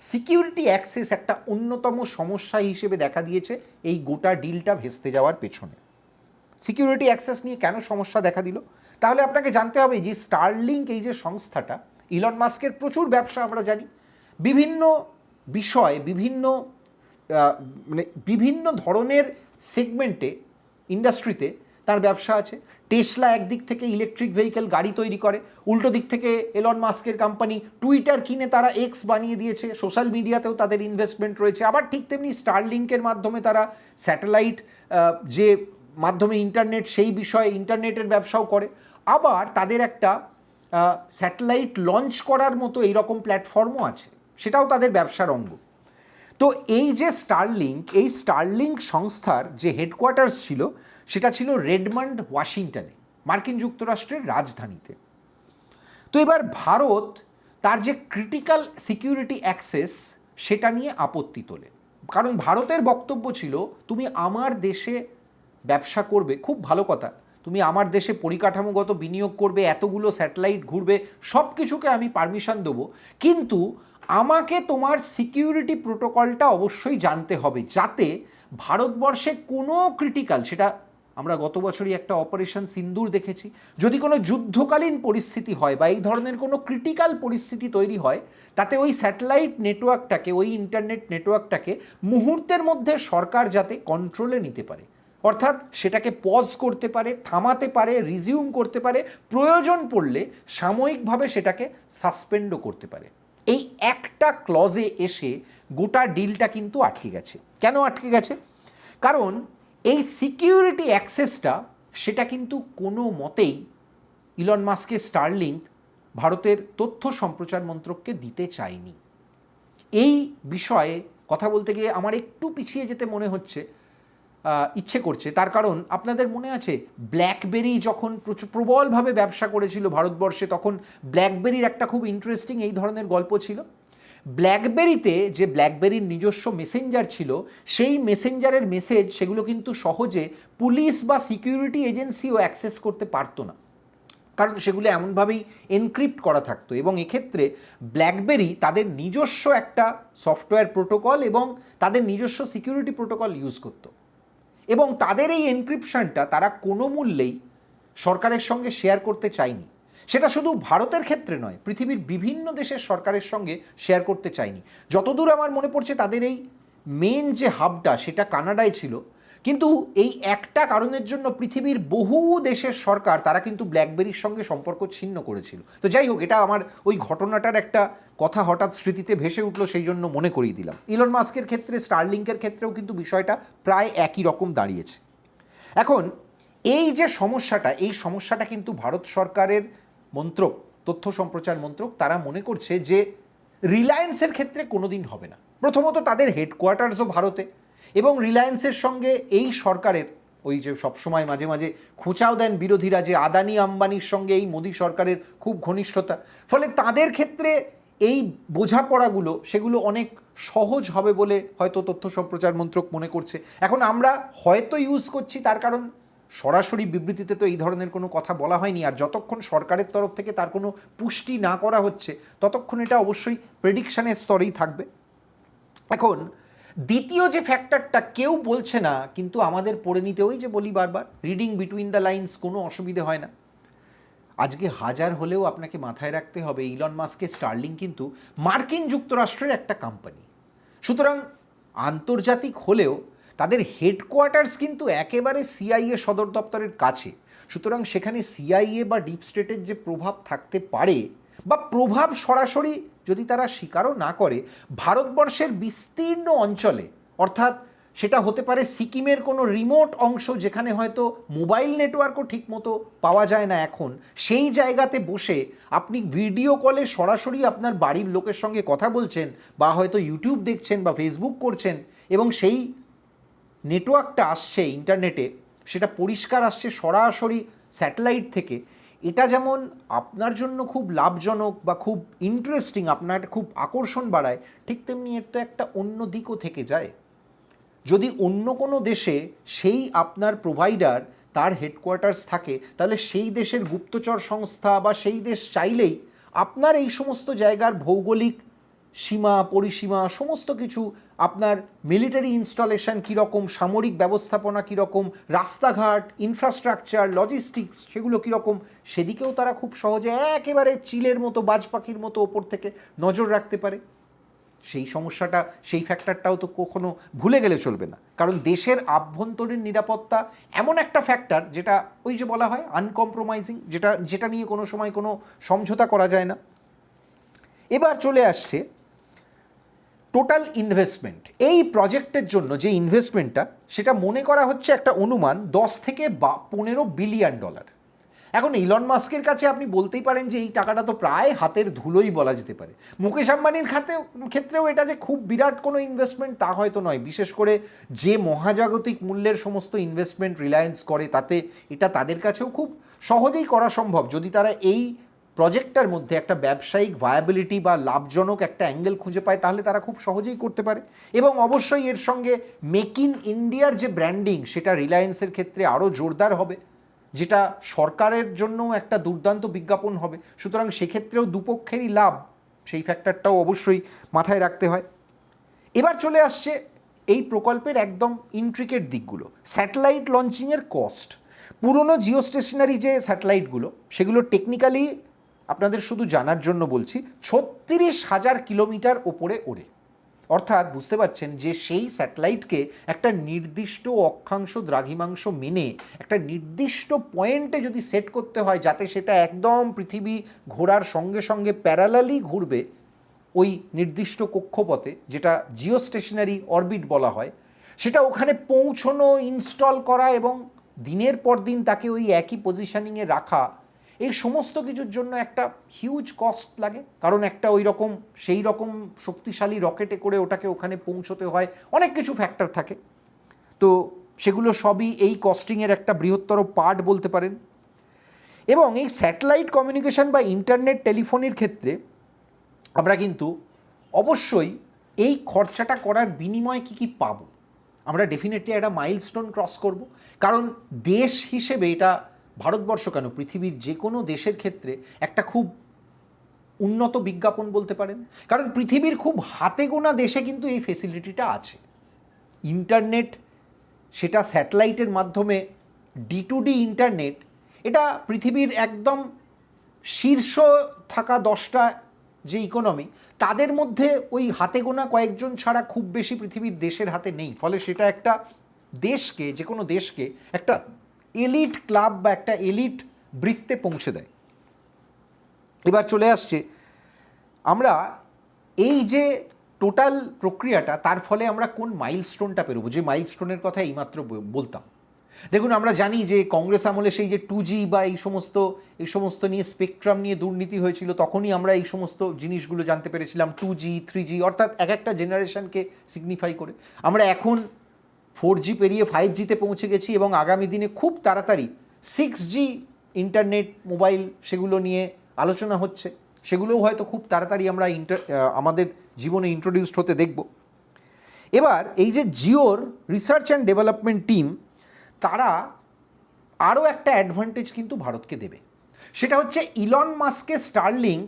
সিকিউরিটি অ্যাক্সেস একটা অন্যতম সমস্যা হিসেবে দেখা দিয়েছে এই গোটা ডিলটা ভেস্তে যাওয়ার পেছনে। সিকিউরিটি অ্যাক্সেস নিয়ে কেন সমস্যা দেখা দিল? তাহলে আপনাকে জানতে হবে যে স্টারলিংক এই যে সংস্থাটা, ইলন মাস্কের প্রচুর ব্যবসা আমরা জানি, বিভিন্ন বিষয় বিভিন্ন ধরনের সেগমেন্টে ইন্ডাস্ট্রিতে তার ব্যবসা আছে। টেসলা একদিক থেকে ইলেকট্রিক ভেহিকেল গাড়ি তৈরি করে, উল্টো দিক থেকে এলন মাস্কের কোম্পানি টুইটার কিনে তারা এক্স বানিয়ে দিয়েছে, সোশ্যাল মিডিয়াতেও তাদের ইনভেস্টমেন্ট রয়েছে। আবার ঠিক তেমনি স্টারলিংকের মাধ্যমে তারা স্যাটেলাইট যে মাধ্যমে ইন্টারনেট, সেই বিষয়ে ইন্টারনেটের ব্যবসাও করে। আবার তাদের একটা স্যাটেলাইট লঞ্চ করার মতো এইরকম প্ল্যাটফর্মও আছে, সেটাও তাদের ব্যবসার অঙ্গ। তো এই যে এই স্টারলিংক সংস্থার যে হেডকোয়ার্টার্স ছিল সেটা ছিল রেডমন্ড, ওয়াশিংটনে, মার্কিন যুক্তরাষ্ট্রের রাজধানীতে। তো এবার ভারত তার যে ক্রিটিক্যাল সিকিউরিটি অ্যাক্সেস সেটা নিয়ে আপত্তি তোলে, কারণ ভারতের বক্তব্য ছিল তুমি আমার দেশে ব্যবসা করবে, খুব ভালো কথা, তুমি আমার দেশে পরিকাঠামোগত বিনিয়োগ করবে, এতগুলো স্যাটেলাইট ঘুরবে, সব কিছুকে আমি পারমিশন দেবো, কিন্তু আমাকে তোমার সিকিউরিটি প্রোটোকলটা অবশ্যই জানতে হবে, যাতে ভারতবর্ষে কোনো ক্রিটিক্যাল, সেটা আমরা গত বছরই একটা অপারেশন সিন্দুর দেখেছি, যদি কোনো যুদ্ধকালীন পরিস্থিতি হয় বা এই ধরনের কোনো ক্রিটিক্যাল পরিস্থিতি তৈরি হয়, তাতে ওই স্যাটেলাইট নেটওয়ার্কটাকে, ওই ইন্টারনেট নেটওয়ার্কটাকে মুহূর্তের মধ্যে সরকার যাতে কন্ট্রোলে নিতে পারে, অর্থাৎ সেটাকে পজ করতে পারে, থামাতে পারে, রিজিউম করতে পারে, প্রয়োজন পড়লে সাময়িকভাবে সেটাকে সাসপেন্ডও করতে পারে। এই একটা ক্লজে এসে গোটা ডিলটা কিন্তু আটকে গেছে। কেন আটকে গেছে? কারণ এই সিকিউরিটি অ্যাক্সেসটা সেটা কিন্তু কোনো মতেই ইলন মাস্কের স্টারলিংক ভারতের তথ্য সম্প্রচার মন্ত্রককে দিতে চায়নি। এই বিষয়ে কথা বলতে গিয়ে আমার একটু পিছিয়ে যেতে মনে হচ্ছে, ইচ্ছে করছে, তার কারণ আপনাদের মনে আছে ব্ল্যাকবেরি যখন প্রবলভাবে ব্যবসা করেছিল ভারতবর্ষে, তখন ব্ল্যাকবেরির একটা খুব ইন্টারেস্টিং এই ধরনের গল্প ছিল। ব্ল্যাকবেরিতে যে ব্ল্যাকবেরির নিজস্ব মেসেঞ্জার ছিল, সেই মেসেঞ্জারের মেসেজ সেগুলো কিন্তু সহজে পুলিশ বা সিকিউরিটি এজেন্সিও অ্যাক্সেস করতে পারতো না, কারণ সেগুলো এমনভাবেই এনক্রিপ্ট করা থাকতো। এবং এক্ষেত্রে ব্ল্যাকবেরি তাদের নিজস্ব একটা সফটওয়্যার প্রোটোকল এবং তাদের নিজস্ব সিকিউরিটি প্রোটোকল ইউজ করতো, এবং তাদের এই এনক্রিপশনটা তারা কোনো মূল্যেই সরকারের সঙ্গে শেয়ার করতে চায়নি। সেটা শুধু ভারতের ক্ষেত্রে নয়, পৃথিবীর বিভিন্ন দেশের সরকারের সঙ্গে শেয়ার করতে চায়নি। যতদূর আমার মনে পড়ছে তাদের এই মেন যে হাবটা সেটা কানাডায় ছিল, কিন্তু এই একটা কারণের জন্য পৃথিবীর বহু দেশের সরকার তারা কিন্তু ব্ল্যাকবেরির সঙ্গে সম্পর্ক ছিন্ন করেছিল। তো যাই হোক, এটা আমার ওই ঘটনাটার একটা কথা হঠাৎ স্মৃতিতে ভেসে উঠলো, সেই জন্য মনে করিয়ে দিলাম। ইলন মাস্কের ক্ষেত্রে, স্টারলিংকের ক্ষেত্রেও কিন্তু বিষয়টা প্রায় একই রকম দাঁড়িয়েছে। এখন এই যে সমস্যাটা, এই সমস্যাটা কিন্তু ভারত সরকারের মন্ত্রক, তথ্য সম্প্রচার মন্ত্রক, তারা মনে করছে যে রিলায়েন্সের ক্ষেত্রে কোনোদিন হবে না। প্রথমত তাদের হেডকোয়ার্টার্সও ভারতে, এবং রিলায়েন্সের সঙ্গে এই সরকারের ওই যে সবসময় মাঝে মাঝে খোঁচাও দেন বিরোধীরা যে আদানি আম্বানির সঙ্গে এই মোদী সরকারের খুব ঘনিষ্ঠতা, ফলে তাদের ক্ষেত্রে এই বোঝাপড়াগুলো সেগুলো অনেক সহজ হবে বলে হয়তো তথ্য সম্প্রচার মন্ত্রক মনে করছে। এখন আমরা হয়তো ইউজ করছি, তার কারণ সরাসরি বিবৃতিতে তো এই ধরনের কোনো কথা বলা হয়নি, আর যতক্ষণ সরকারের তরফ থেকে তার কোনো পুষ্টি না করা হচ্ছে ততক্ষণ এটা অবশ্যই প্রেডিকশনের স্তরেই থাকবে। এখন দ্বিতীয় যে ফ্যাক্টরটা কেউ বলছে না, কিন্তু আমাদের পড়ে নিতে, ওই যে বলি বারবার, রিডিং বিটুইন দ্য লাইন্স, কোনো অসুবিধে হয় না। আজকে হাজার হলেও আপনাকে মাথায় রাখতে হবে ইলন মাস্কের স্টারলিং কিন্তু মার্কিন যুক্তরাষ্ট্রের একটা কোম্পানি। সুতরাং আন্তর্জাতিক হলেও তাদের হেডকোয়ার্টার্স কিন্তু একেবারে সিআইএ সদর দপ্তরের কাছে। সুতরাং সেখানে সিআইএ বা ডিপ স্টেটের যে প্রভাব থাকতে পারে, বা প্রভাব সরাসরি যদি তারা স্বীকারও না করে, ভারতবর্ষের বিস্তীর্ণ অঞ্চলে, অর্থাৎ সেটা হতে পারে সিকিমের কোনো রিমোট অংশ যেখানে হয়তো মোবাইল নেটওয়ার্কও ঠিকমতো পাওয়া যায় না এখন, সেই জায়গাতে বসে আপনি ভিডিও কলে সরাসরি আপনার বাড়ির লোকের সঙ্গে কথা বলছেন, বা হয়তো ইউটিউব দেখছেন বা ফেসবুক করছেন, এবং সেই নেটওয়ার্কটা আসছে ইন্টারনেটে, সেটা পরিষ্কার আসছে সরাসরি স্যাটেলাইট থেকে। এটা যেমন আপনার জন্য খুব লাভজনক বা খুব ইন্টারেস্টিং, আপনার খুব আকর্ষণ বাড়ায়, ঠিক তেমনি এর তো একটা অন্য দিকও থেকে যায়। যদি অন্য কোনো দেশে সেই আপনার প্রোভাইডার, তার হেডকোয়ার্টার্স থাকে, তাহলে সেই দেশের গুপ্তচর সংস্থা বা সেই দেশ চাইলেই আপনার এই সমস্ত জায়গার ভৌগোলিক সীমা পরিসীমা সমস্ত কিছু, আপনার মিলিটারি ইনস্টলেশন কীরকম, সামরিক ব্যবস্থাপনা কীরকম, রাস্তাঘাট, ইনফ্রাস্ট্রাকচার, লজিস্টিক্স সেগুলো কীরকম, সেদিকেও তারা খুব সহজে একেবারে চিলের মতো, বাজ পাখির মতো ওপর থেকে নজর রাখতে পারে। সেই সমস্যাটা, সেই ফ্যাক্টরটাও তো কখনো ভুলে গেলে চলবে না, কারণ দেশের আভ্যন্তরীণ নিরাপত্তা এমন একটা ফ্যাক্টর যেটা ওই যে বলা হয় আনকম্প্রোমাইজিং, যেটা নিয়ে কোনো সময় কোনো সমঝোতা করা যায় না। এবার চলে আসছে টোটাল ইনভেস্টমেন্ট। এই প্রজেক্টের জন্য যে ইনভেস্টমেন্টটা, সেটা মনে করা হচ্ছে একটা অনুমান 10 থেকে 15 বিলিয়ন ডলার। এখন ইলন মাস্কের কাছে আপনি বলতেই পারেন যে এই টাকাটা তো প্রায় হাতের ধুলোই বলা যেতে পারে। মুকেশ আম্বানির ক্ষেত্রেও এটা যে খুব বিরাট কোনো ইনভেস্টমেন্ট তা হয়তো নয়, বিশেষ করে যে মহাজাগতিক মূল্যের সমস্ত ইনভেস্টমেন্ট রিলায়েন্স করে, তাতে এটা তাদের কাছেও খুব সহজেই করা সম্ভব, যদি তারা এই প্রজেক্টটার মধ্যে একটা ব্যবসায়িক ভায়াবিলিটি বা লাভজনক একটা অ্যাঙ্গেল খুঁজে পায়, তাহলে তারা খুব সহজেই করতে পারে। এবং অবশ্যই এর সঙ্গে মেক ইন ইন্ডিয়ার যে ব্র্যান্ডিং, সেটা রিলায়েন্সের ক্ষেত্রে আরও জোরদার হবে, যেটা সরকারের জন্যও একটা দুর্দান্ত বিজ্ঞাপন হবে। সুতরাং সেক্ষেত্রেও দুপক্ষেরই লাভ, সেই ফ্যাক্টরটাও অবশ্যই মাথায় রাখতে হয়। এবার চলে আসছে এই প্রকল্পের একদম ইন্ট্রিকেট দিকগুলো। স্যাটেলাইট লঞ্চিংয়ের কস্ট। পুরনো জিও স্টেশনারি যে স্যাটেলাইটগুলো, সেগুলো টেকনিক্যালি আপনাদের শুধু জানার জন্য বলছি, 36,000 কিলোমিটার ওপরে ওড়ে। অর্থাৎ বুঝতে পারছেন যে সেই স্যাটেলাইটকে একটা নির্দিষ্ট অক্ষাংশ দ্রাঘিমাংশ মেনে একটা নির্দিষ্ট পয়েন্টে যদি সেট করতে হয়, যাতে সেটা একদম পৃথিবী ঘোরার সঙ্গে সঙ্গে প্যারালালি ঘুরবে ওই নির্দিষ্ট কক্ষপথে, যেটা জিও স্টেশনারি অরবিট বলা হয়, সেটা ওখানে পৌঁছনো, ইনস্টল করা এবং দিনের পর দিন তাকে ওই একই পজিশনিংয়ে রাখা, এই সমস্ত কিছুর জন্য একটা হিউজ কস্ট লাগে। কারণ একটা ওই রকম সেই রকম শক্তিশালী রকেটে করে ওটাকে ওখানে পৌঁছতে হয়, অনেক কিছু ফ্যাক্টর থাকে। তো সেগুলো সবই এই কস্টিংয়ের একটা বৃহত্তর পার্ট বলতে পারেন। এবং এই স্যাটেলাইট কমিউনিকেশন বা ইন্টারনেট টেলিফোনির ক্ষেত্রে আমরা কিন্তু অবশ্যই এই খরচাটা করার বিনিময়ে কী কী পাবো, আমরা ডেফিনেটলি একটা মাইলস্টোন ক্রস করব। কারণ দেশ হিসেবে এটা ভারতবর্ষ কেন, পৃথিবীর যে কোনো দেশের ক্ষেত্রে একটা খুব উন্নত বিজ্ঞাপন বলতে পারেন। কারণ পৃথিবীর খুব হাতে গোনা দেশে কিন্তু এই ফেসিলিটিটা আছে। ইন্টারনেট, সেটা স্যাটেলাইটের মাধ্যমে D2D ইন্টারনেট, এটা পৃথিবীর একদম শীর্ষ থাকা 10টা যে ইকোনমি, তাদের মধ্যে ওই হাতে গোনা কয়েকজন ছাড়া খুব বেশি পৃথিবীর দেশের হাতে নেই। ফলে সেটা একটা দেশকে, যে কোনো দেশকে একটা এলিট ক্লাব বা একটা এলিট বৃত্তে পৌঁছে দেয়। এবার চলে আসছে আমরা এই যে টোটাল প্রক্রিয়াটা, তার ফলে আমরা কোন মাইলস্টোনটা পেরোবো, যে মাইলস্টোনের কথা এইমাত্র বলতাম। দেখুন, আমরা জানি যে কংগ্রেস আমলে সেই যে 2G বা এই সমস্ত নিয়ে স্পেকট্রাম নিয়ে দুর্নীতি হয়েছিল, তখনই আমরা এই সমস্ত জিনিসগুলো জানতে পেরেছিলাম। 2G 3G অর্থাৎ এক একটা জেনারেশনকে সিগনিফাই করে। আমরা এখন 4G পেরিয়ে 5Gতে পৌঁছে গেছি এবং আগামী দিনে খুব তাড়াতাড়ি 6G ইন্টারনেট, মোবাইল, সেগুলো নিয়ে আলোচনা হচ্ছে। সেগুলোও হয়তো খুব তাড়াতাড়ি আমরা আমাদের জীবনে ইন্ট্রোডিউসড হতে দেখব। এবার এই যে জিওর রিসার্চ অ্যান্ড ডেভেলপমেন্ট টিম, তারা আরও একটা অ্যাডভান্টেজ কিন্তু ভারতকে দেবে। সেটা হচ্ছে ইলন মাস্কের স্টারলিংক,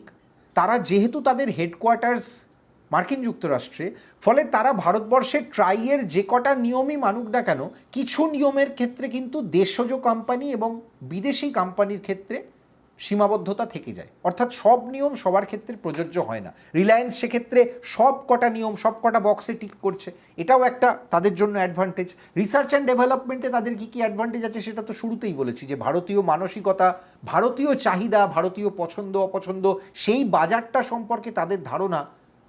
তারা যেহেতু তাদের হেডকোয়ার্টার্স মার্কিন যুক্তরাষ্ট্রে, ফলে তারা ভারতবর্ষের ট্রাইয়ের যে কটা নিয়মই মানুক না কেন, কিছু নিয়মের ক্ষেত্রে কিন্তু দেশজ কোম্পানি এবং বিদেশি কোম্পানির ক্ষেত্রে সীমাবদ্ধতা থেকে যায়। অর্থাৎ সব নিয়ম সবার ক্ষেত্রে প্রযোজ্য হয় না। রিলায়েন্স সেক্ষেত্রে সব কটা নিয়ম, সব কটা বক্সে টিক করছে, এটাও একটা তাদের জন্য অ্যাডভান্টেজ। রিসার্চ অ্যান্ড ডেভেলপমেন্টে তাদের কী কী অ্যাডভান্টেজ আছে সেটা তো শুরুতেই বলেছি, যে ভারতীয় মানসিকতা, ভারতীয় চাহিদা, ভারতীয় পছন্দ অপছন্দ, সেই বাজারটা সম্পর্কে তাদের ধারণা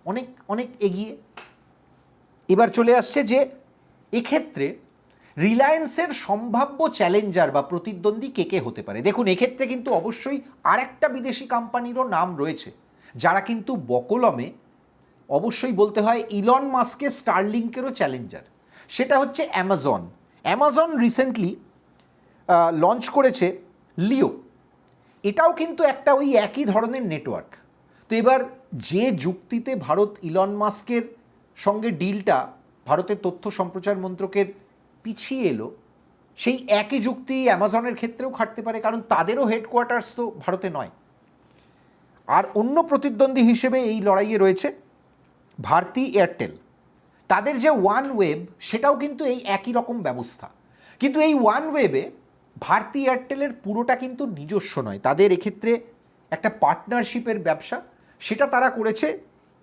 অনেক অনেক এগিয়ে। এবার চলে আসছে যে এক্ষেত্রে রিলায়েন্সের সম্ভাব্য চ্যালেঞ্জার বা প্রতিদ্বন্দ্বী কে কে হতে পারে। দেখুন, এক্ষেত্রে কিন্তু অবশ্যই আরেকটা বিদেশি কোম্পানিরও নাম রয়েছে, যারা কিন্তু বকলমে অবশ্যই বলতে হয় ইলন মাস্কের স্টারলিংকেরও চ্যালেঞ্জার। সেটা হচ্ছে অ্যামাজন। অ্যামাজন রিসেন্টলি লঞ্চ করেছে লিও। এটাও কিন্তু একটা ওই একই ধরনের নেটওয়ার্ক। তো এবার যে যুক্তিতে ভারত ইলন মাস্কের সঙ্গে ডিলটা ভারতের তথ্য সম্প্রচার মন্ত্রকের পিছিয়ে এলো, সেই একই যুক্তি অ্যামাজনের ক্ষেত্রেও খাটতে পারে, কারণ তাদেরও হেডকোয়ার্টার্স তো ভারতে নয়। আর অন্য প্রতিদ্বন্দ্বী হিসেবে এই লড়াইয়ে রয়েছে ভারতী এয়ারটেল। তাদের যে ওয়ান ওয়েব, সেটাও কিন্তু এই একই রকম ব্যবস্থা, কিন্তু এই ওয়ান ওয়েবে ভারতী এয়ারটেলের পুরোটা কিন্তু নিজস্ব নয়। তাদের এক্ষেত্রে একটা পার্টনারশিপের ব্যবসা, সেটা তারা করেছে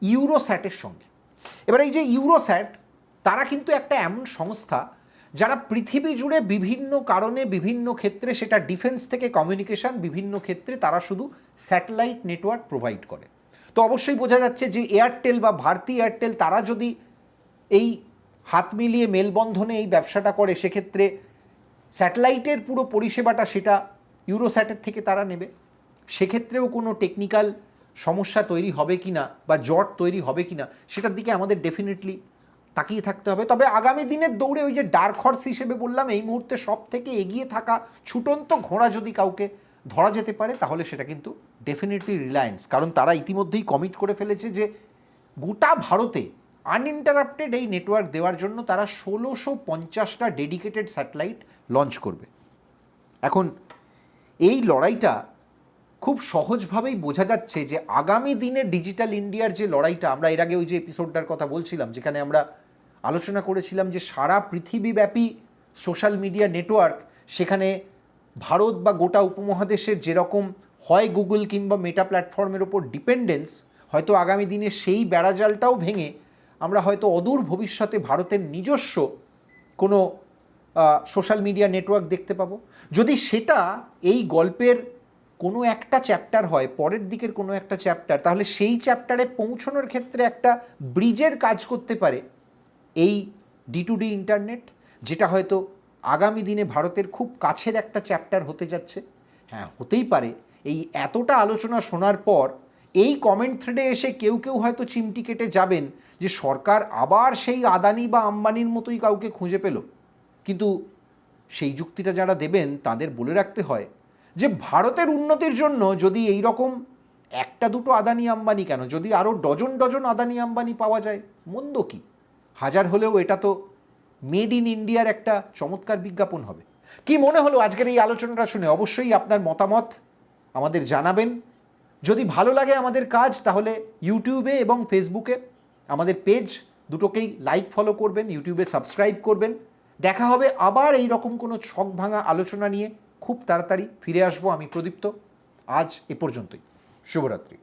ইউরোস্যাটের সঙ্গে। এবার এই যে ইউরোস্যাট, তারা কিন্তু একটা এমন সংস্থা যারা পৃথিবী জুড়ে বিভিন্ন কারণে, বিভিন্ন ক্ষেত্রে, সেটা ডিফেন্স থেকে কমিউনিকেশন, বিভিন্ন ক্ষেত্রে তারা শুধু স্যাটেলাইট নেটওয়ার্ক প্রোভাইড করে। তো অবশ্যই বোঝা যাচ্ছে যে এয়ারটেল বা ভারতী এয়ারটেল, তারা যদি এই হাত মিলিয়ে মেলবন্ধনে এই ব্যবসাটা করে, সেক্ষেত্রে স্যাটেলাইটের পুরো পরিষেবাটা সেটা ইউরোস্যাটের থেকে তারা নেবে। সেক্ষেত্রেও কোনো টেকনিক্যাল সমস্যা তৈরি হবে কি না বা জট তৈরি হবে কি না, সেটার দিকে আমাদের ডেফিনেটলি তাকিয়ে থাকতে হবে। তবে আগামী দিনের দৌড়ে ওই যে ডার্ক হর্স হিসেবে বললাম, এই মুহূর্তে সব থেকে এগিয়ে থাকা ছুটন্ত ঘোড়া যদি কাউকে ধরা যেতে পারে, তাহলে সেটা কিন্তু ডেফিনেটলি রিলায়েন্স। কারণ তারা ইতিমধ্যেই কমিট করে ফেলেছে যে গোটা ভারতে আনইন্টারাপ্টেড এই নেটওয়ার্ক দেওয়ার জন্য তারা 1650টা ডেডিকেটেড স্যাটেলাইট লঞ্চ করবে। এখন এই লড়াইটা খুব সহজভাবেই বোঝা যাচ্ছে যে আগামী দিনে ডিজিটাল ইন্ডিয়ার যে লড়াইটা, আমরা এর আগে ওই যে এপিসোডটার কথা বলছিলাম, যেখানে আমরা আলোচনা করেছিলাম যে সারা পৃথিবীব্যাপী সোশ্যাল মিডিয়া নেটওয়ার্ক, সেখানে ভারত বা গোটা উপমহাদেশের যেরকম হয় গুগল কিংবা মেটা প্ল্যাটফর্মের ওপর ডিপেন্ডেন্স, হয়তো আগামী দিনে সেই বেড়াজালটাও ভেঙে আমরা হয়তো অদূর ভবিষ্যতে ভারতের নিজস্ব কোনো সোশ্যাল মিডিয়া নেটওয়ার্ক দেখতে পাবো। যদি সেটা এই গল্পের কোনো একটা চ্যাপ্টার হয়, পরের দিকের কোনো একটা চ্যাপ্টার, তাহলে সেই চ্যাপ্টারে পৌঁছানোর ক্ষেত্রে একটা ব্রিজের কাজ করতে পারে এই D2D ইন্টারনেট, যেটা হয়তো আগামী দিনে ভারতের খুব কাছের একটা চ্যাপ্টার হতে যাচ্ছে। হ্যাঁ, হতেই পারে এই এতটা আলোচনা শোনার পর এই কমেন্ট থ্রেডে এসে কেউ কেউ হয়তো চিমটি কেটে যাবেন যে সরকার আবার সেই আদানি বা আম্বানির মতোই কাউকে খুঁজে পেল। কিন্তু সেই যুক্তিটা যারা দেবেন তাদের বলে রাখতে হয় যে ভারতের উন্নতির জন্য যদি এই রকম একটা দুটো আদানি আম্বানি কেন, যদি আরও ডজন ডজন আদানি আম্বানি পাওয়া যায়, মন্দ কি? হাজার হলেও এটা তো মেড ইন ইন্ডিয়ার একটা চমৎকার বিজ্ঞাপন হবে। কি মনে হলো আজকের এই আলোচনাটা শুনে? অবশ্যই আপনার মতামত আমাদের জানাবেন। যদি ভালো লাগে আমাদের কাজ, তাহলে ইউটিউবে এবং ফেসবুকে আমাদের পেজ দুটোকেই লাইক ফলো করবেন, ইউটিউবে সাবস্ক্রাইব করবেন। দেখা হবে আবার এই রকম কোনো ছক ভাঙা আলোচনা নিয়ে খুব তাড়াতাড়ি ফিরে আসবো। আমি প্রদীপ্ত, আজ এ পর্যন্তই। শুভরাত্রি।